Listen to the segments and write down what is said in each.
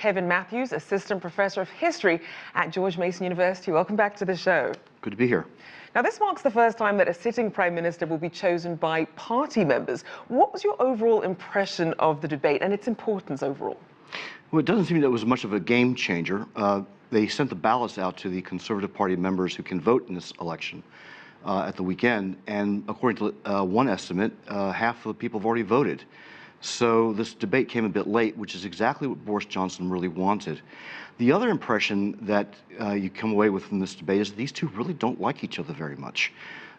Kevin Matthews, Assistant Professor of History at George Mason University. Welcome back to the show. Good to be here. Now, this marks the first time that a sitting Prime Minister will be chosen by party members. What was your overall impression of the debate and its importance overall? Well, it doesn't seem that it was much of a game changer. They sent the ballots out to the Conservative Party members who can vote in this election at the weekend, and according to one estimate, half of the people have already voted. So this debate came a bit late, which is exactly what Boris Johnson really wanted. The other impression that you come away with from this debate is that these two really don't like each other very much.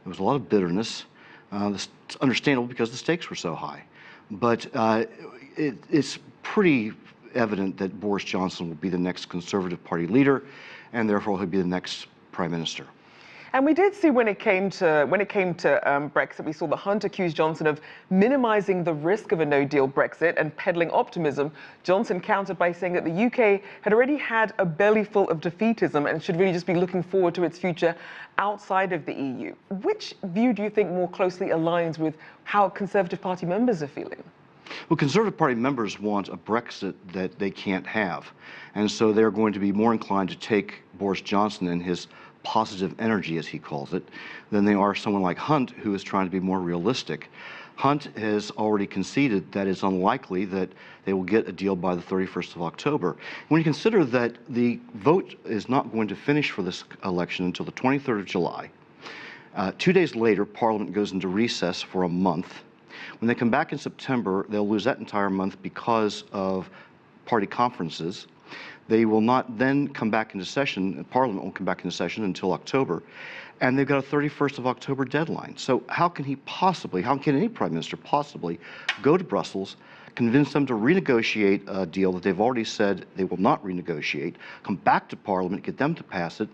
There was a lot of bitterness. It's understandable because the stakes were so high. But it's pretty evident that Boris Johnson will be the next Conservative Party leader, and therefore he'll be the next Prime Minister. And we did see when it came to Brexit, we saw that Hunt accused Johnson of minimizing the risk of a no-deal Brexit and peddling optimism. Johnson countered by saying that the UK had already had a belly full of defeatism and should really just be looking forward to its future outside of the EU. Which view do you think more closely aligns with how Conservative Party members are feeling? Well, Conservative Party members want a Brexit that they can't have. And so they're going to be more inclined to take Boris Johnson and his positive energy, as he calls it, than they are someone like Hunt, who is trying to be more realistic. Hunt has already conceded that it's unlikely that they will get a deal by the 31st of October. When you consider that the vote is not going to finish for this election until the 23rd of July, 2 days later, Parliament goes into recess for a month. When they come back in September, they'll lose that entire month because of party conferences. They will not then come back into session, Parliament won't come back into session until October, and they've got a 31st of October deadline. So how can any Prime Minister possibly go to Brussels, convince them to renegotiate a deal that they've already said they will not renegotiate, come back to Parliament, get them to pass it,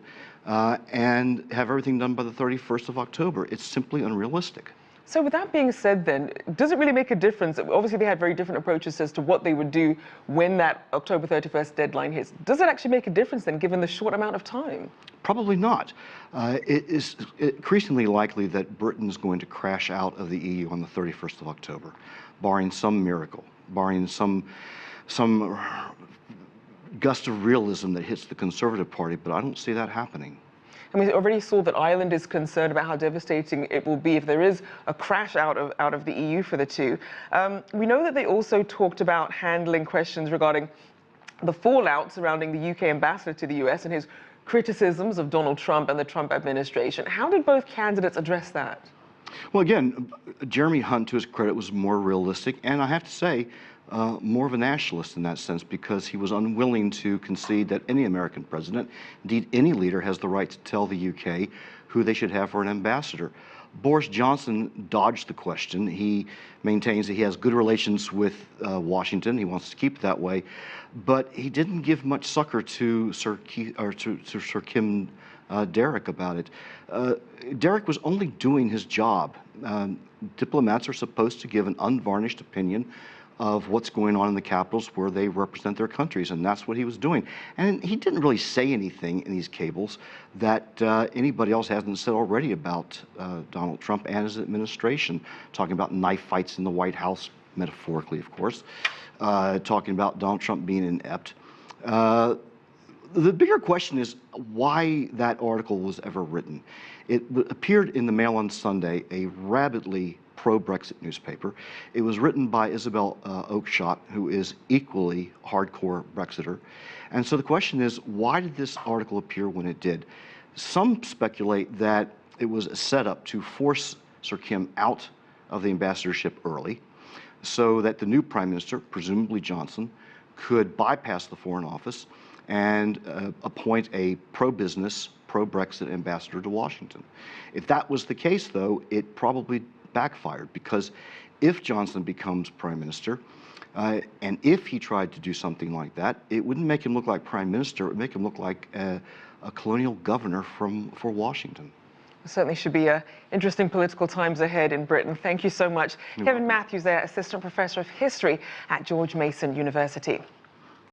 and have everything done by the 31st of October? It's simply unrealistic. So with that being said then, does it really make a difference? Obviously they had very different approaches as to what they would do when that October 31st deadline hits. Does it actually make a difference then, given the short amount of time? Probably not. It is increasingly likely that Britain is going to crash out of the EU on the 31st of October, barring some miracle, barring some gust of realism that hits the Conservative Party, but I don't see that happening. And we already saw that Ireland is concerned about how devastating it will be if there is a crash out of the EU for the two. We know that they also talked about handling questions regarding the fallout surrounding the UK ambassador to the US and his criticisms of Donald Trump and the Trump administration. How did both candidates address that? Well, again, Jeremy Hunt, to his credit, was more realistic, and I have to say, more of a nationalist in that sense, because he was unwilling to concede that any American president, indeed any leader, has the right to tell the UK who they should have for an ambassador. Boris Johnson dodged the question. He maintains that he has good relations with Washington. He wants to keep it that way, but he didn't give much succor to Sir Kim Derrick about it. Derrick was only doing his job. Diplomats are supposed to give an unvarnished opinion of what's going on in the capitals where they represent their countries, and that's what he was doing. And he didn't really say anything in these cables that anybody else hasn't said already about Donald Trump and his administration, talking about knife fights in the White House, metaphorically, of course, talking about Donald Trump being inept. The bigger question is why that article was ever written. It appeared in the Mail on Sunday, a rabidly pro-Brexit newspaper. It was written by Isabel Oakeshott, who is equally hardcore Brexiter. And so the question is, why did this article appear when it did? Some speculate that it was a setup to force Sir Kim out of the ambassadorship early, so that the new Prime Minister, presumably Johnson, could bypass the Foreign Office and appoint a pro-business, pro-Brexit ambassador to Washington. If that was the case, though, it probably backfired, because if Johnson becomes Prime Minister, and if he tried to do something like that, it wouldn't make him look like Prime Minister, it would make him look like a colonial governor for Washington. Certainly should be interesting political times ahead in Britain. Thank you so much. Kevin Matthews there, Assistant Professor of History at George Mason University.